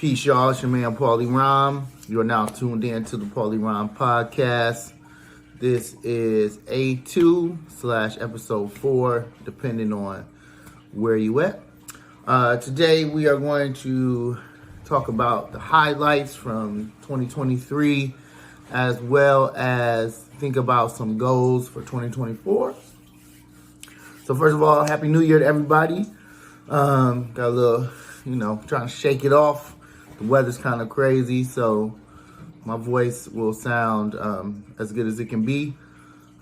Peace, y'all. It's your man, Paulie Rhyme. You are now tuned in to the Paulie Rhyme podcast. This is A2/episode 4, depending on where you at. Today, we are going to talk about the highlights from 2023, as well as think about some goals for 2024. So first of all, Happy New Year to everybody. Got a little, trying to shake it off. The weather's kind of crazy, so my voice will sound as good as it can be.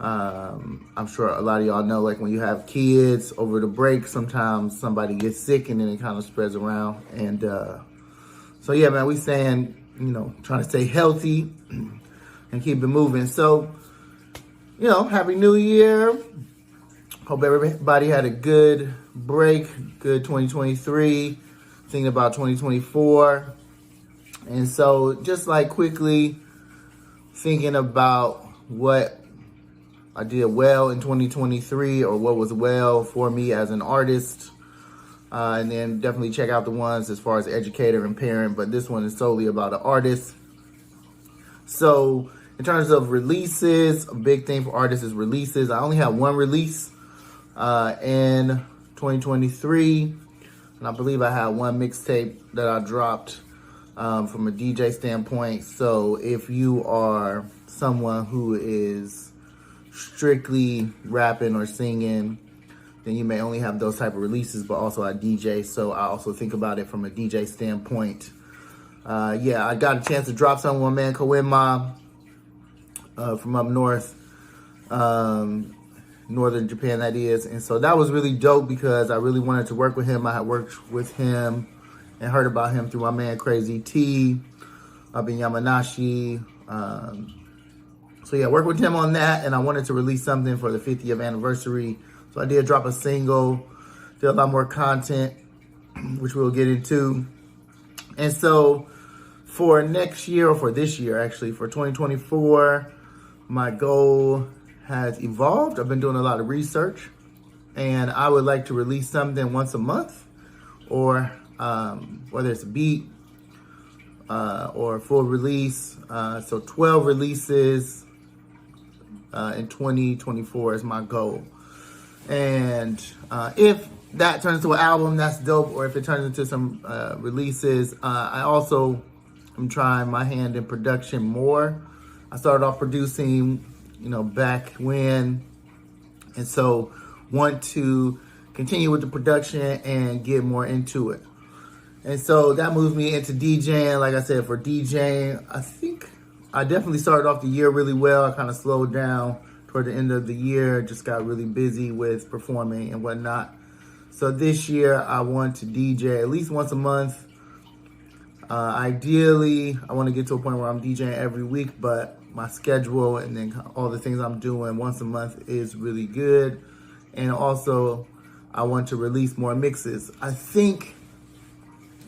I'm sure a lot of y'all know, like when you have kids over the break, sometimes somebody gets sick and then it kind of spreads around. And so yeah, man, we saying, trying to stay healthy and keep it moving. So, Happy New Year. Hope everybody had a good break, good 2023, thinking about 2024. And so just like quickly thinking about what I did well in 2023 or what was well for me as an artist. And then definitely check out the ones as far as educator and parent, but this one is solely about an artist. So in terms of releases, a big thing for artists is releases. I only had one release in 2023, and I believe I had one mixtape that I dropped from a DJ standpoint. So if you are someone who is strictly rapping or singing, then you may only have those type of releases, but also I DJ, so I also think about it from a DJ standpoint. I got a chance to drop something with my man Koenma from up north, northern Japan, that is. And so that was really dope because I really wanted to work with him. I had worked with him and heard about him through my man Crazy T up in Yamanashi. Worked with him on that, and I wanted to release something for the 50th anniversary. So I did drop a single, did a lot more content, which we'll get into. And so for next year, or for this year actually, for 2024, my goal has evolved. I've been doing a lot of research, and I would like to release something once a month, or whether it's a beat or a full release. So 12 releases in 2024 is my goal. And if that turns into an album, that's dope. Or if it turns into some releases, I also am trying my hand in production more. I started off producing, back when, and so want to continue with the production and get more into it. And so that moves me into DJing. Like I said, for DJing, I think I definitely started off the year really well. I kind of slowed down toward the end of the year, just got really busy with performing and whatnot. So this year I want to DJ at least once a month. Ideally, I want to get to a point where I'm DJing every week, but my schedule and then all the things I'm doing once a month is really good. And also, I want to release more mixes. I think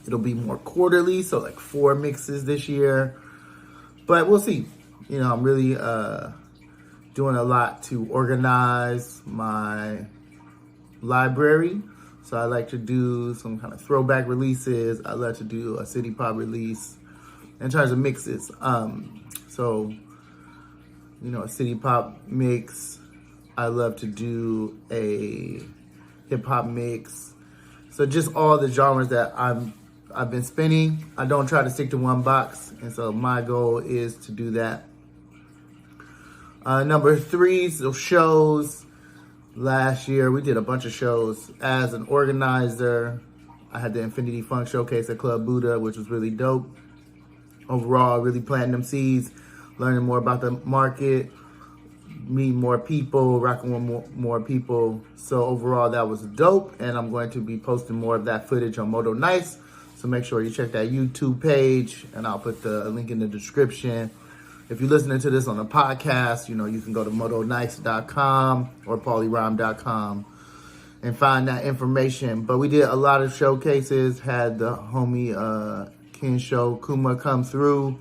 it'll be more quarterly, so like 4 mixes this year. But we'll see. I'm really doing a lot to organize my library. So I like to do some kind of throwback releases. I like to do a city pop release in terms of mixes. A city pop mix. I love to do a hip hop mix. So just all the genres that I've been spinning. I don't try to stick to one box, and so my goal is to do that. Number 3, so shows. Last year, we did a bunch of shows. As an organizer, I had the Infinity Funk Showcase at Club Buddha, which was really dope. Overall, really planting them seeds, learning more about the market, meeting more people, rocking with more people. So overall, that was dope, and I'm going to be posting more of that footage on Moto. So make sure you check that YouTube page, and I'll put the link in the description. If you're listening to this on a podcast, you can go to motonice.com or paulierhyme.com and find that information. But we did a lot of showcases, had the homie Ken Show Kuma come through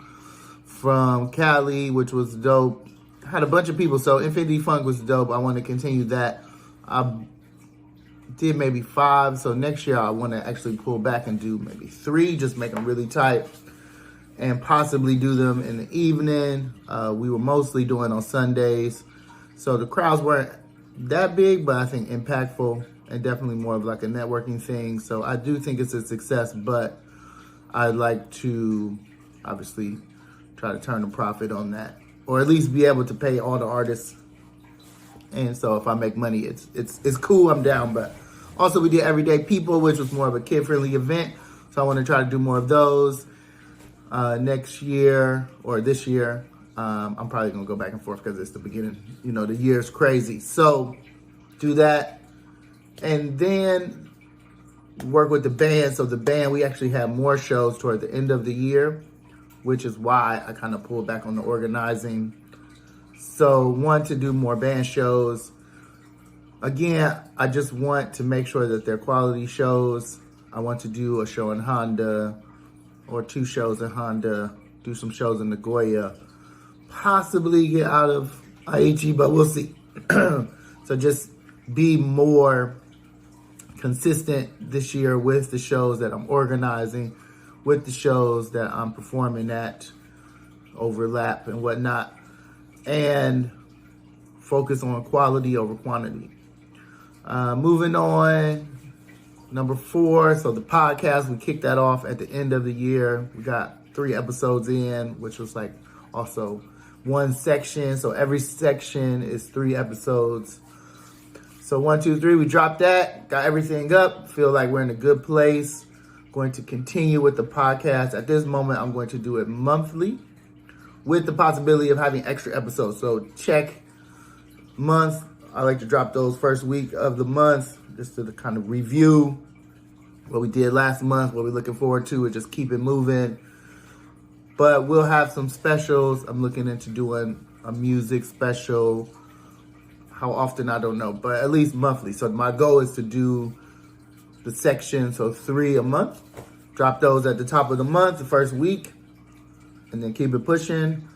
from Cali, which was dope. Had a bunch of people, so Infinity Funk was dope. I want to continue that. I did maybe 5. So next year I want to actually pull back and do maybe 3, just make them really tight and possibly do them in the evening. We were mostly doing on Sundays. So the crowds weren't that big, but I think impactful and definitely more of like a networking thing. So I do think it's a success, but I'd like to obviously try to turn a profit on that, or at least be able to pay all the artists. And so if I make money, it's cool, I'm down. But also we did Everyday People, which was more of a kid-friendly event. So I want to try to do more of those next year or this year. I'm probably going to go back and forth because it's the beginning. You know, the year's crazy. So do that. And then work with the band. So the band, we actually have more shows toward the end of the year, which is why I kind of pulled back on the organizing. So want to do more band shows. Again, I just want to make sure that they're quality shows. I want to do a show in Handa or 2 shows in Handa, do some shows in Nagoya, possibly get out of Aichi, but we'll see. So just be more consistent this year with the shows that I'm organizing, with the shows that I'm performing at, overlap and whatnot, and focus on quality over quantity. Moving on, number 4, so the podcast, we kicked that off at the end of the year. We got 3 episodes in, which was like also 1 section. So every section is 3 episodes. So 1, 2, 3, we dropped that, got everything up, feel like we're in a good place. Going to continue with the podcast. At this moment, I'm going to do it monthly with the possibility of having extra episodes. So check month. I like to drop those first week of the month just to kind of review what we did last month, what we're looking forward to, and just keep it moving. But we'll have some specials. I'm looking into doing a music special. How often, I don't know, but at least monthly. So my goal is to do the section, so 3 a month. Drop those at the top of the month, the first week, and then keep it pushing.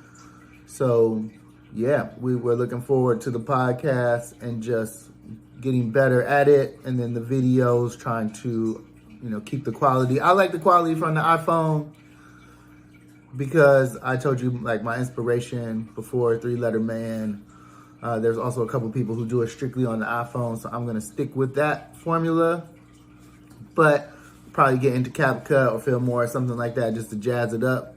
So yeah, we were looking forward to the podcast and just getting better at it. And then the videos, trying to, keep the quality. I like the quality from the iPhone because I told you, like, my inspiration before, 3-Letter Man. There's also a couple people who do it strictly on the iPhone, so I'm going to stick with that formula. But probably get into CapCut or Filmora or something like that just to jazz it up.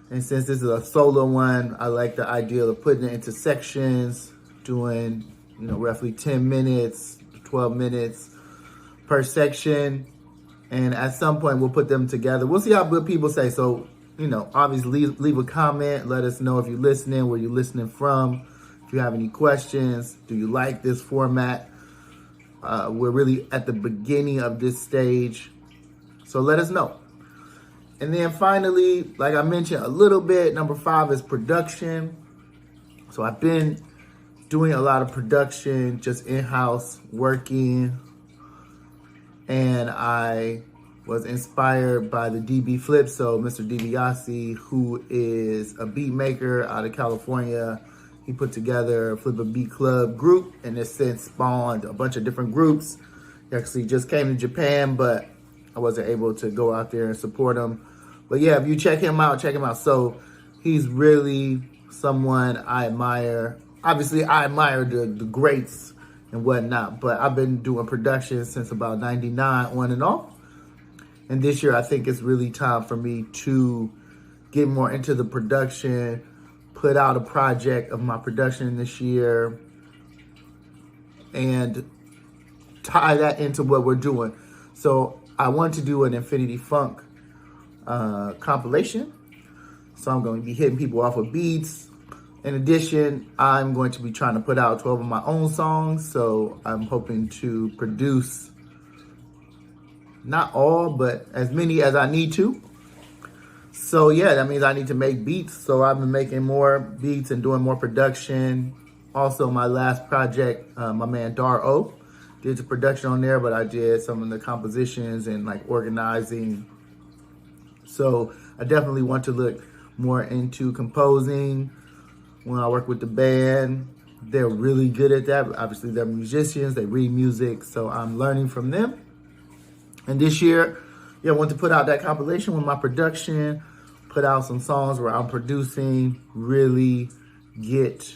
And since this is a solo one, I like the idea of putting it into sections, doing, roughly 10 minutes, 12 minutes per section. And at some point, we'll put them together. We'll see how good people say. So, obviously leave a comment. Let us know if you're listening, where you're listening from. If you have any questions, do you like this format? We're really at the beginning of this stage. So let us know. And then finally, like I mentioned a little bit, number 5 is production. So I've been doing a lot of production, just in-house working. And I was inspired by the DB Flip. So Mr. DiBiase, who is a beat maker out of California, he put together a Flip a Beat Club group, and it's since spawned a bunch of different groups. He actually just came to Japan, but I wasn't able to go out there and support him. But yeah, if you check him out, check him out. So he's really someone I admire. Obviously, I admire the greats and whatnot, but I've been doing production since about 99 on and off. And this year, I think it's really time for me to get more into the production, put out a project of my production this year, and tie that into what we're doing. So I want to do an Infinity Funk compilation. So I'm going to be hitting people off with beats. In addition, I'm going to be trying to put out 12 of my own songs. So I'm hoping to produce not all, but as many as I need to. So yeah, that means I need to make beats. So I've been making more beats and doing more production. Also, my last project, my man Dar-O did the production on there, but I did some of the compositions and like organizing. So I definitely want to look more into composing when I work with the band. They're really good at that. Obviously, they're musicians. They read music. So I'm learning from them. And this year, I want to put out that compilation with my production, put out some songs where I'm producing, really get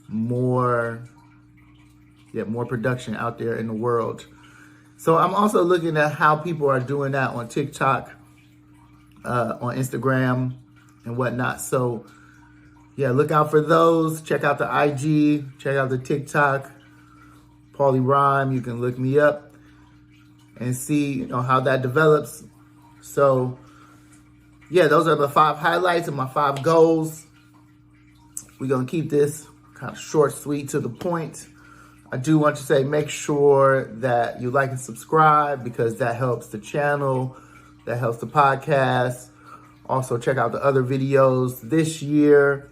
more production out there in the world. So I'm also looking at how people are doing that on TikTok, on Instagram and whatnot. So look out for those. Check out the IG, check out the TikTok, Paulie Rhyme. You can look me up and see, how that develops. So those are the 5 highlights and my 5 goals. We're going to keep this kind of short, sweet, to the point. I do want to say, make sure that you like and subscribe, because that helps the channel, that helps the podcast. Also, check out the other videos. This year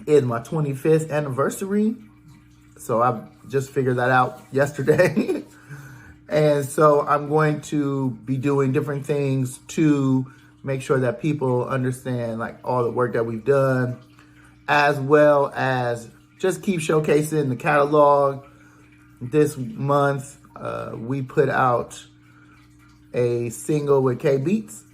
is my 25th anniversary. So I just figured that out yesterday. And so I'm going to be doing different things to make sure that people understand like all the work that we've done, as well as just keep showcasing the catalog. This month, we put out a single with K Beats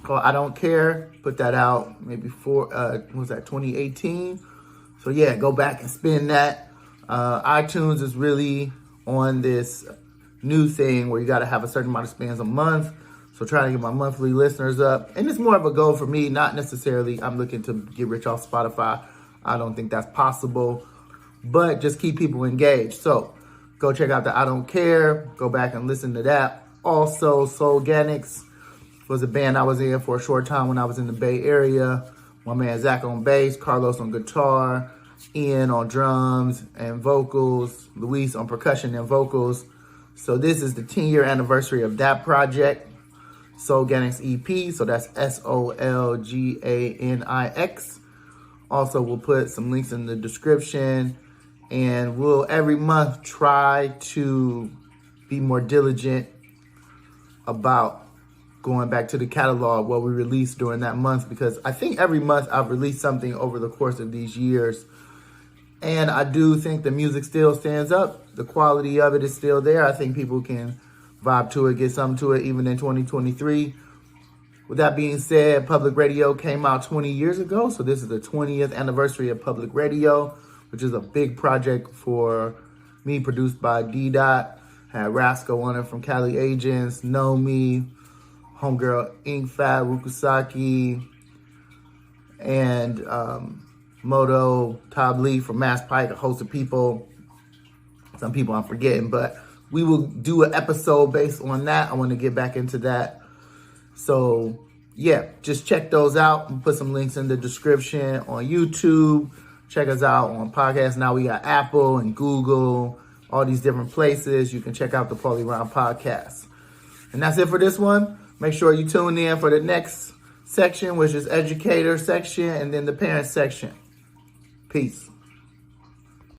called I Don't Care. Put that out maybe 2018? So go back and spin that. iTunes is really on this new thing where you got to have a certain amount of spins a month. So trying to get my monthly listeners up. And it's more of a goal for me, not necessarily I'm looking to get rich off Spotify. I don't think that's possible, but just keep people engaged. So go check out the I Don't Care. Go back and listen to that. Also, Soul Organics was a band I was in for a short time when I was in the Bay Area. My man Zach on bass, Carlos on guitar, Ian on drums and vocals, Luis on percussion and vocals. So this is the 10-year anniversary of that project, Soul Organics EP. So that's SOLGANIX. Also, we'll put some links in the description, and we'll every month try to be more diligent about going back to the catalog, what we released during that month, because I think every month I've released something over the course of these years. And I do think the music still stands up. The quality of it is still there. I think people can vibe to it, get something to it, even in 2023. With that being said, Public Radio came out 20 years ago. So this is the 20th anniversary of Public Radio, which is a big project for me, produced by D-Dot. Had Rasco on it from Cali Agents, Nomi, Homegirl Ink Fat, Rukusaki, and Moto, Todd Lee from Mass Pike, a host of people. Some people I'm forgetting, but we will do an episode based on that. I want to get back into that. So, just check those out. I'll put some links in the description on YouTube. Check us out on podcasts. Now we got Apple and Google, all these different places. You can check out the Paulie Rhyme podcast. And that's it for this one. Make sure you tune in for the next section, which is educator section, and then the parent section. Peace.